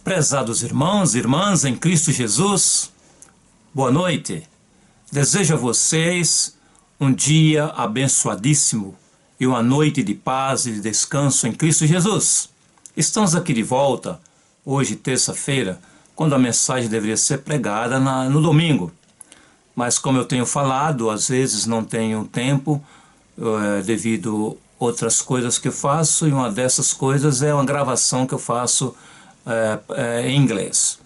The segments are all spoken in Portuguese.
Prezados irmãos e irmãs em Cristo Jesus, boa noite. Desejo a vocês um dia abençoadíssimo e uma noite de paz e de descanso em Cristo Jesus. Estamos aqui de volta, hoje terça-feira, quando a mensagem deveria ser pregada no domingo. Mas como eu tenho falado, às vezes não tenho tempo, devido a outras coisas que eu faço, e uma dessas coisas é uma gravação que eu faço em inglês.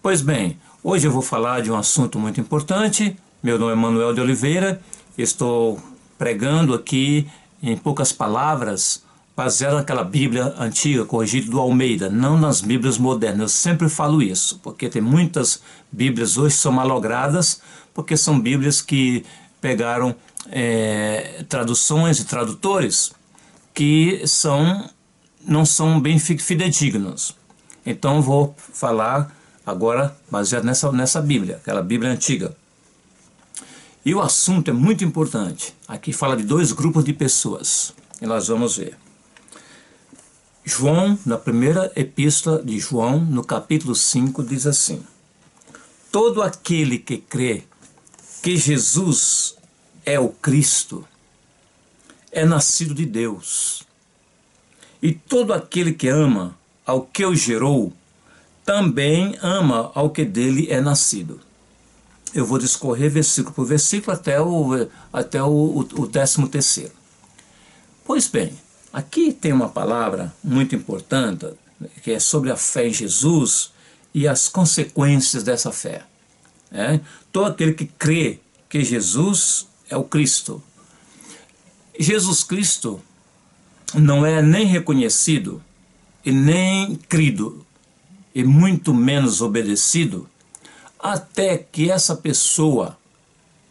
Pois bem, hoje eu vou falar de um assunto muito importante. Meu nome é Manuel de Oliveira, estou pregando aqui em poucas palavras, baseado naquela Bíblia antiga, corrigida do Almeida, não nas Bíblias modernas. Eu sempre falo isso, porque tem muitas Bíblias hoje que são malogradas, porque são Bíblias que pegaram traduções e tradutores que não são bem fidedignos. Então vou falar agora baseado nessa Bíblia, aquela Bíblia antiga. E o assunto é muito importante. Aqui fala de dois grupos de pessoas, e nós vamos ver. João, na primeira epístola de João, no capítulo 5, diz assim: todo aquele que crê que Jesus é o Cristo é nascido de Deus. E todo aquele que ama ao que o gerou, também ama ao que dele é nascido. Eu vou discorrer versículo por versículo até o 13º. Pois bem, aqui tem uma palavra muito importante, que é sobre a fé em Jesus e as consequências dessa fé. Todo aquele que crê que Jesus é o Cristo. Jesus Cristo não é nem reconhecido e nem crido, e muito menos obedecido, até que essa pessoa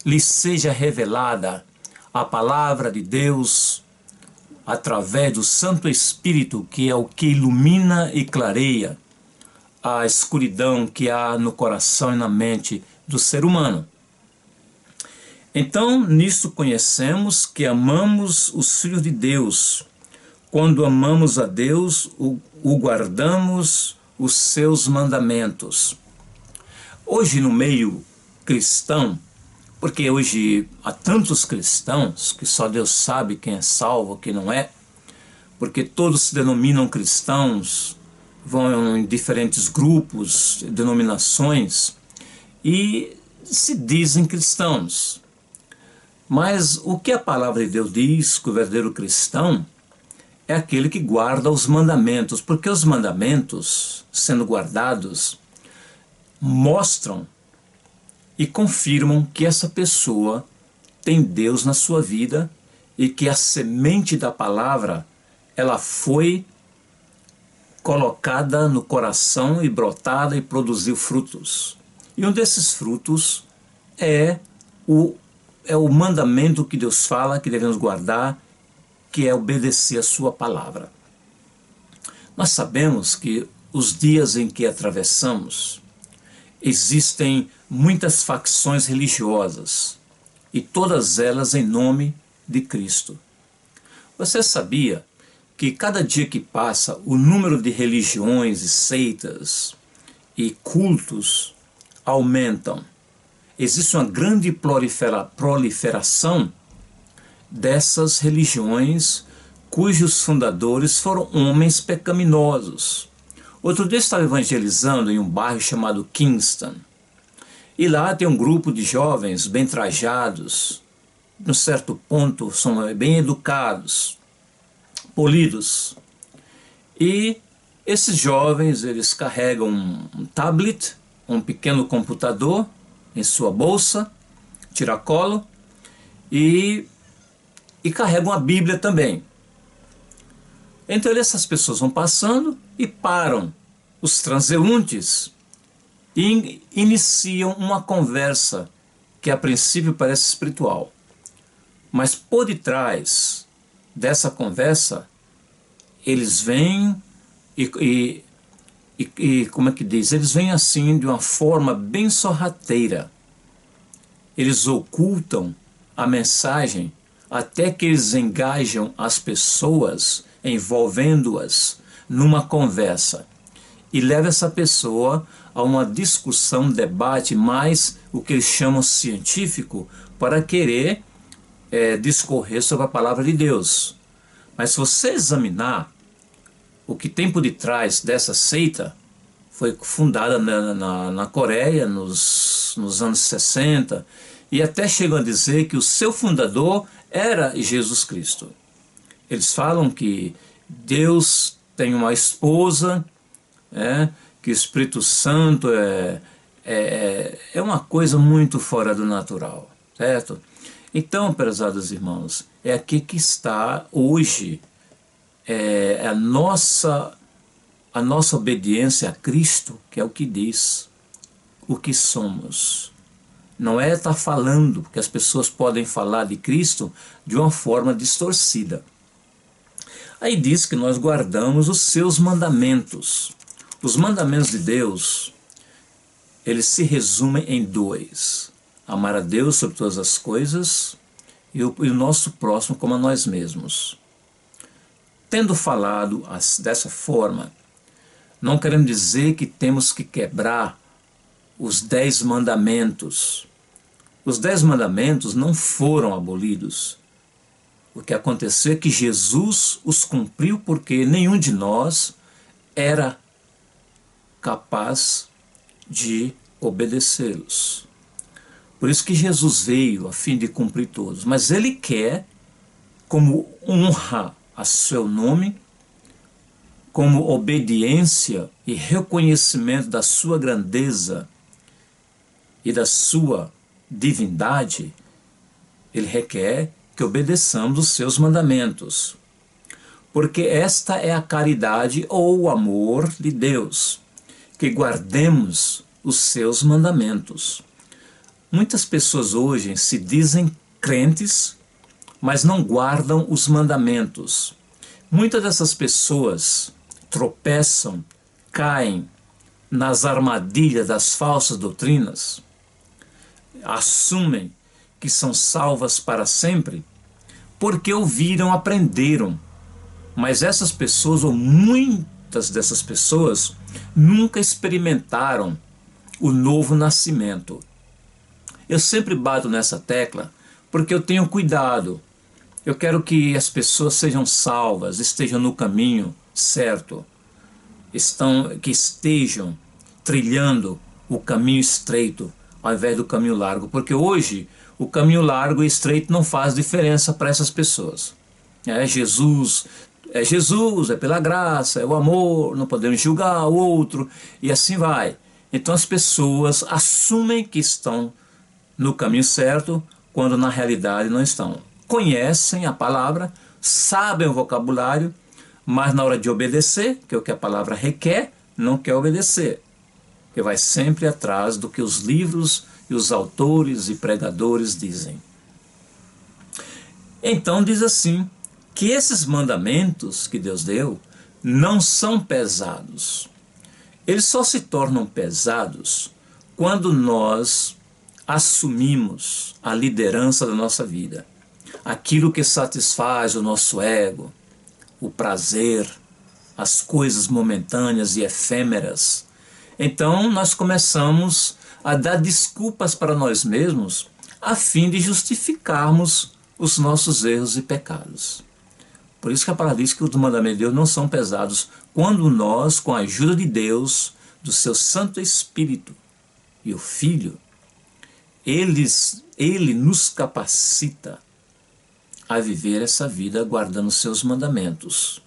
lhe seja revelada a palavra de Deus através do Santo Espírito, que é o que ilumina e clareia a escuridão que há no coração e na mente do ser humano. Então, nisso conhecemos que amamos os filhos de Deus. Quando amamos a Deus, o guardamos os seus mandamentos. Hoje no meio cristão, porque hoje há tantos cristãos que só Deus sabe quem é salvo, quem não é, porque todos se denominam cristãos, vão em diferentes grupos, denominações, e se dizem cristãos. Mas o que a palavra de Deus diz que o verdadeiro cristão é aquele que guarda os mandamentos, porque os mandamentos, sendo guardados, mostram e confirmam que essa pessoa tem Deus na sua vida e que a semente da palavra, ela foi colocada no coração e brotada e produziu frutos. E um desses frutos é o mandamento que Deus fala que devemos guardar, que é obedecer a sua palavra. Nós sabemos que os dias em que atravessamos, existem muitas facções religiosas, e todas elas em nome de Cristo. Você sabia que cada dia que passa, o número de religiões e seitas e cultos aumentam? Existe uma grande proliferação dessas religiões cujos fundadores foram homens pecaminosos. Outro dia eu estava evangelizando em um bairro chamado Kingston, e lá tem um grupo de jovens bem trajados, num certo ponto são bem educados, polidos, e esses jovens, eles carregam um tablet, um pequeno computador em sua bolsa, tiracolo, e carregam a Bíblia também. Então essas pessoas vão passando e param os transeuntes e iniciam uma conversa que a princípio parece espiritual. Mas por detrás dessa conversa, eles vêm e como é que diz? Eles vêm assim de uma forma bem sorrateira. Eles ocultam a mensagem até que eles engajam as pessoas, envolvendo-as numa conversa. e leva essa pessoa a uma discussão, debate mais o que eles chamam científico, para querer discorrer sobre a palavra de Deus. Mas se você examinar o que tem por detrás dessa seita, foi fundada na Coreia nos anos 60, e até chegam a dizer que o seu fundador era Jesus Cristo. Eles falam que Deus tem uma esposa, que o Espírito Santo é uma coisa muito fora do natural, certo? Então, prezados irmãos, é aqui que está hoje a nossa obediência a Cristo, que é o que diz o que somos. Não é estar falando, porque as pessoas podem falar de Cristo de uma forma distorcida. Aí diz que nós guardamos os seus mandamentos. Os mandamentos de Deus, eles se resumem em dois: amar a Deus sobre todas as coisas e o nosso próximo como a nós mesmos. Tendo falado dessa forma, não queremos dizer que temos que quebrar os 10 mandamentos. Os 10 mandamentos não foram abolidos. O que aconteceu é que Jesus os cumpriu, porque nenhum de nós era capaz de obedecê-los. Por isso que Jesus veio a fim de cumprir todos. Mas Ele quer, como honra a seu nome, como obediência e reconhecimento da sua grandeza e da sua divindade, Ele requer que obedeçamos os seus mandamentos. Porque esta é a caridade ou o amor de Deus, que guardemos os seus mandamentos. Muitas pessoas hoje se dizem crentes, mas não guardam os mandamentos. Muitas dessas pessoas tropeçam, caem nas armadilhas das falsas doutrinas, assumem que são salvas para sempre, porque ouviram, aprenderam. Mas essas pessoas, ou muitas dessas pessoas, nunca experimentaram o novo nascimento. Eu sempre bato nessa tecla porque eu tenho cuidado. Eu quero que as pessoas sejam salvas, estejam no caminho certo, que estejam trilhando o caminho estreito ao invés do caminho largo, porque hoje o caminho largo e estreito não faz diferença para essas pessoas. Jesus, é pela graça, é o amor, não podemos julgar o outro, e assim vai. Então as pessoas assumem que estão no caminho certo, quando na realidade não estão. Conhecem a palavra, sabem o vocabulário, mas na hora de obedecer, que é o que a palavra requer, não quer obedecer. Que vai sempre atrás do que os livros e os autores e pregadores dizem. Então diz assim, que esses mandamentos que Deus deu não são pesados. Eles só se tornam pesados quando nós assumimos a liderança da nossa vida. Aquilo que satisfaz o nosso ego, o prazer, as coisas momentâneas e efêmeras. Então nós começamos a dar desculpas para nós mesmos a fim de justificarmos os nossos erros e pecados. Por isso que a palavra diz que os mandamentos de Deus não são pesados quando nós, com a ajuda de Deus, do seu Santo Espírito e o Filho, Ele nos capacita a viver essa vida guardando os seus mandamentos.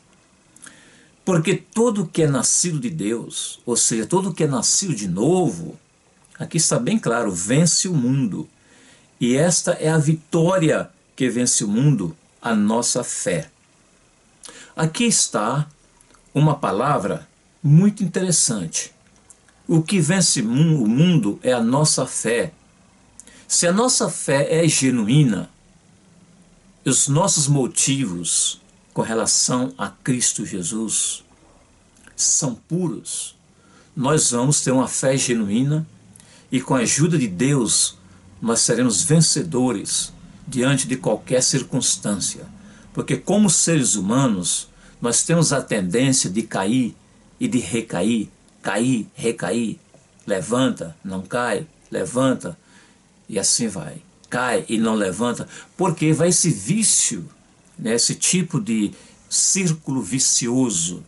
Porque todo que é nascido de Deus, ou seja, todo que é nascido de novo, aqui está bem claro, vence o mundo. E esta é a vitória que vence o mundo, a nossa fé. Aqui está uma palavra muito interessante. O que vence o mundo é a nossa fé. Se a nossa fé é genuína, os nossos motivos com relação a Cristo Jesus são puros, nós vamos ter uma fé genuína e com a ajuda de Deus nós seremos vencedores diante de qualquer circunstância, porque como seres humanos nós temos a tendência de cair e de recair cair, recair, levanta, não cai, levanta, e assim vai. Cai e não levanta, porque vai esse vício, né, esse tipo de círculo vicioso,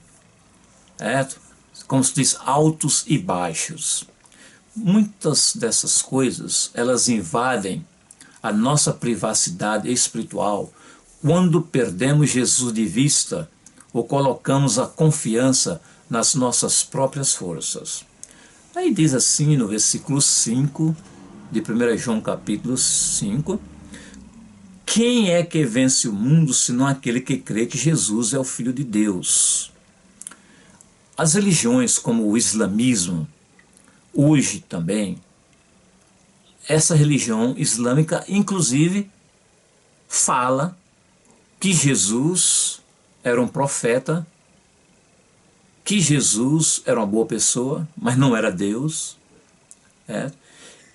certo? Como se diz, altos e baixos. Muitas dessas coisas, elas invadem a nossa privacidade espiritual quando perdemos Jesus de vista ou colocamos a confiança nas nossas próprias forças. Aí diz assim no versículo 5 de 1 João capítulo 5, quem é que vence o mundo senão aquele que crê que Jesus é o Filho de Deus? As religiões como o islamismo, hoje também, essa religião islâmica inclusive fala que Jesus era um profeta, que Jesus era uma boa pessoa, mas não era Deus.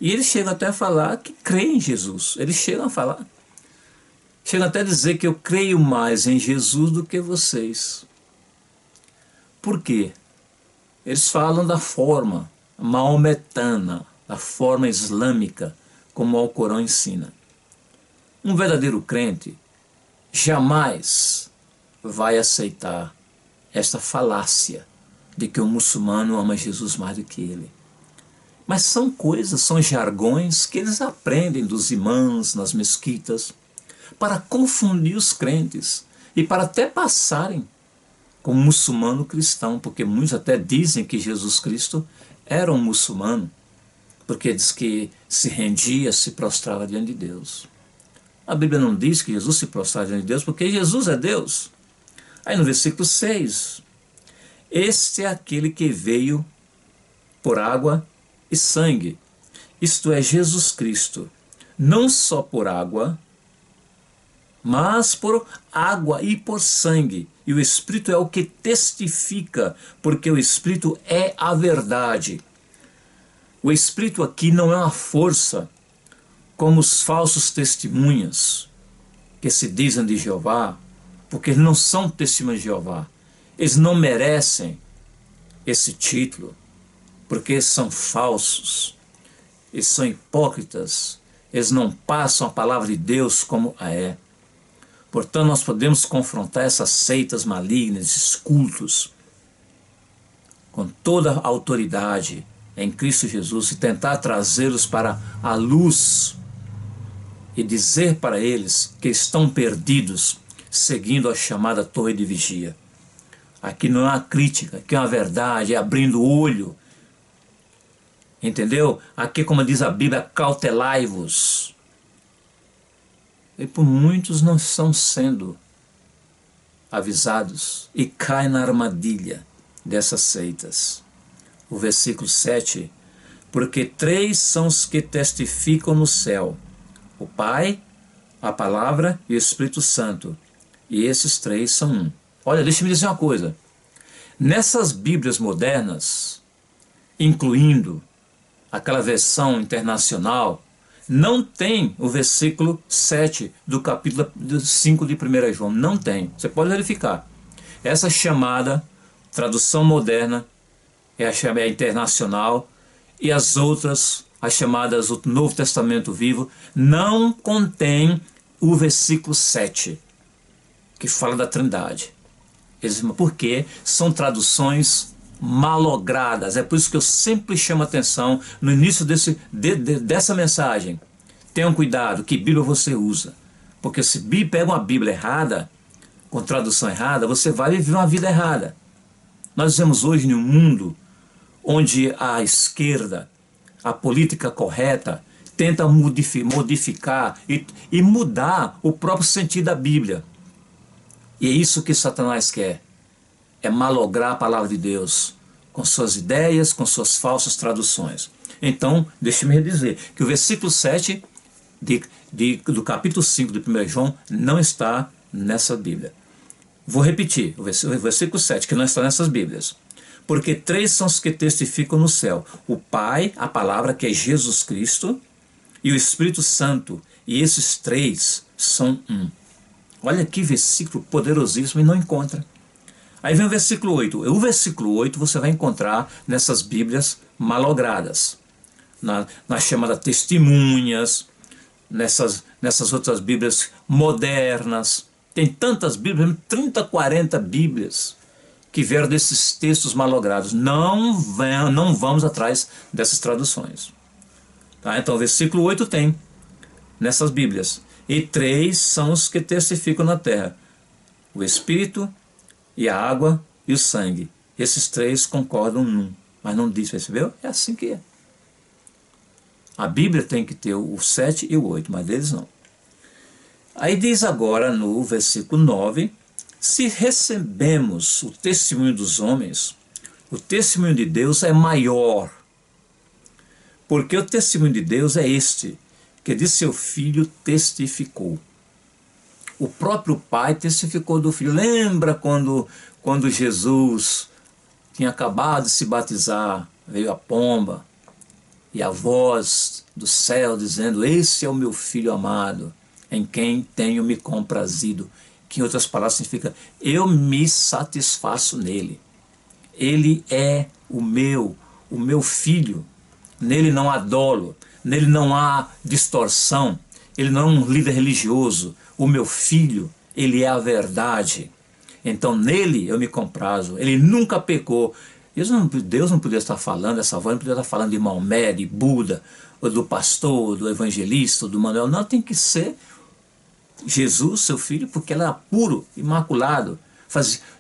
E eles chegam até a falar que creem em Jesus. Eles chegam a falar, chegam até a dizer que eu creio mais em Jesus do que vocês. Por quê? Eles falam da forma maometana, da forma islâmica, como o Alcorão ensina. Um verdadeiro crente jamais vai aceitar esta falácia de que o muçulmano ama Jesus mais do que ele. Mas são coisas, são jargões que eles aprendem dos imãs nas mesquitas para confundir os crentes e para até passarem como muçulmano cristão, porque muitos até dizem que Jesus Cristo era um muçulmano, porque diz que se rendia, se prostrava diante de Deus. A Bíblia não diz que Jesus se prostrava diante de Deus, porque Jesus é Deus. Aí no versículo 6, este é aquele que veio por água e sangue, isto é, Jesus Cristo, não só por água, mas por água e por sangue. E o Espírito é o que testifica, porque o Espírito é a verdade. O Espírito aqui não é uma força, como os falsos testemunhas, que se dizem de Jeová, porque eles não são testemunhas de Jeová. Eles não merecem esse título, porque são falsos, eles são hipócritas, eles não passam a palavra de Deus como a é. Portanto, nós podemos confrontar essas seitas malignas, esses cultos, com toda a autoridade em Cristo Jesus e tentar trazê-los para a luz e dizer para eles que estão perdidos, seguindo a chamada torre de vigia. Aqui não é uma crítica, aqui é uma verdade, é abrindo o olho. Entendeu? Aqui, como diz a Bíblia, cautelai-vos. E por muitos não estão sendo avisados e caem na armadilha dessas seitas. O versículo 7, porque 3 são os que testificam no céu, o Pai, a Palavra e o Espírito Santo, e esses 3 são um. Olha, deixa-me dizer uma coisa, nessas Bíblias modernas, incluindo aquela versão internacional, não tem o versículo 7 do capítulo 5 de 1 João. Não tem. Você pode verificar. Essa chamada tradução moderna é a internacional e as outras, as chamadas o Novo Testamento Vivo, não contém o versículo 7, que fala da Trindade. Porque são traduções malogradas. É por isso que eu sempre chamo a atenção no início dessa mensagem. Tenham cuidado que Bíblia você usa, porque se pega uma Bíblia errada, com tradução errada, você vai viver uma vida errada. Nós vivemos hoje em um mundo onde a esquerda, a política correta, tenta modificar e mudar o próprio sentido da Bíblia. E é isso que Satanás quer. É malograr a palavra de Deus com suas ideias, com suas traduções. Então, deixe-me dizer que o versículo 7 do capítulo 5 de 1 João não está nessa Bíblia. Vou repetir, o versículo 7, que não está nessas Bíblias. Porque 3 são os que testificam no céu, o Pai, a palavra que é Jesus Cristo, e o Espírito Santo, e esses 3 são um. Olha que versículo poderosíssimo e não encontra. Aí vem o versículo 8. O versículo 8 você vai encontrar nessas Bíblias malogradas, nas chamadas testemunhas, nessas outras Bíblias modernas. Tem tantas Bíblias, 30, 40 Bíblias que vieram desses textos malogrados. Não vamos atrás dessas traduções. Tá? Então o versículo 8 tem nessas Bíblias. E 3 são os que testificam na terra: o Espírito, e a água e o sangue. Esses 3 concordam num, mas não diz, percebeu? É assim que é. A Bíblia tem que ter o 7 e o 8, mas deles não. Aí diz agora no versículo 9: se recebemos o testemunho dos homens, o testemunho de Deus é maior. Porque o testemunho de Deus é este, que de seu Filho testificou. O próprio Pai testificou do Filho. Lembra quando Jesus tinha acabado de se batizar, veio a pomba, e a voz do céu dizendo: esse é o meu Filho amado, em quem tenho me comprazido. Que em outras palavras significa: eu me satisfaço nele. Ele é o meu Filho. Nele não há dolo, nele não há distorção, ele não é um líder religioso. O meu Filho, ele é a verdade. Então nele eu me comprazo. Ele nunca pecou. Deus não podia estar falando, essa voz não podia estar falando de Maomé, de Buda, ou do pastor, do evangelista, do Manuel. Não, tem que ser Jesus, seu Filho, porque ele era puro, imaculado.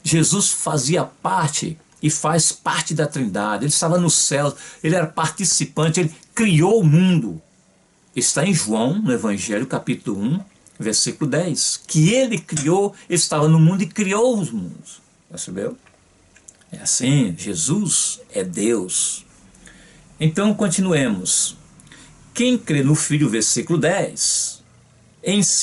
Jesus fazia parte e faz parte da Trindade. Ele estava no céu, ele era participante, ele criou o mundo. Está em João, no Evangelho, capítulo 1, versículo 10. Que ele criou, ele estava no mundo e criou os mundos. Percebeu? É assim, Jesus é Deus. Então, continuemos. Quem crê no Filho, versículo 10, em si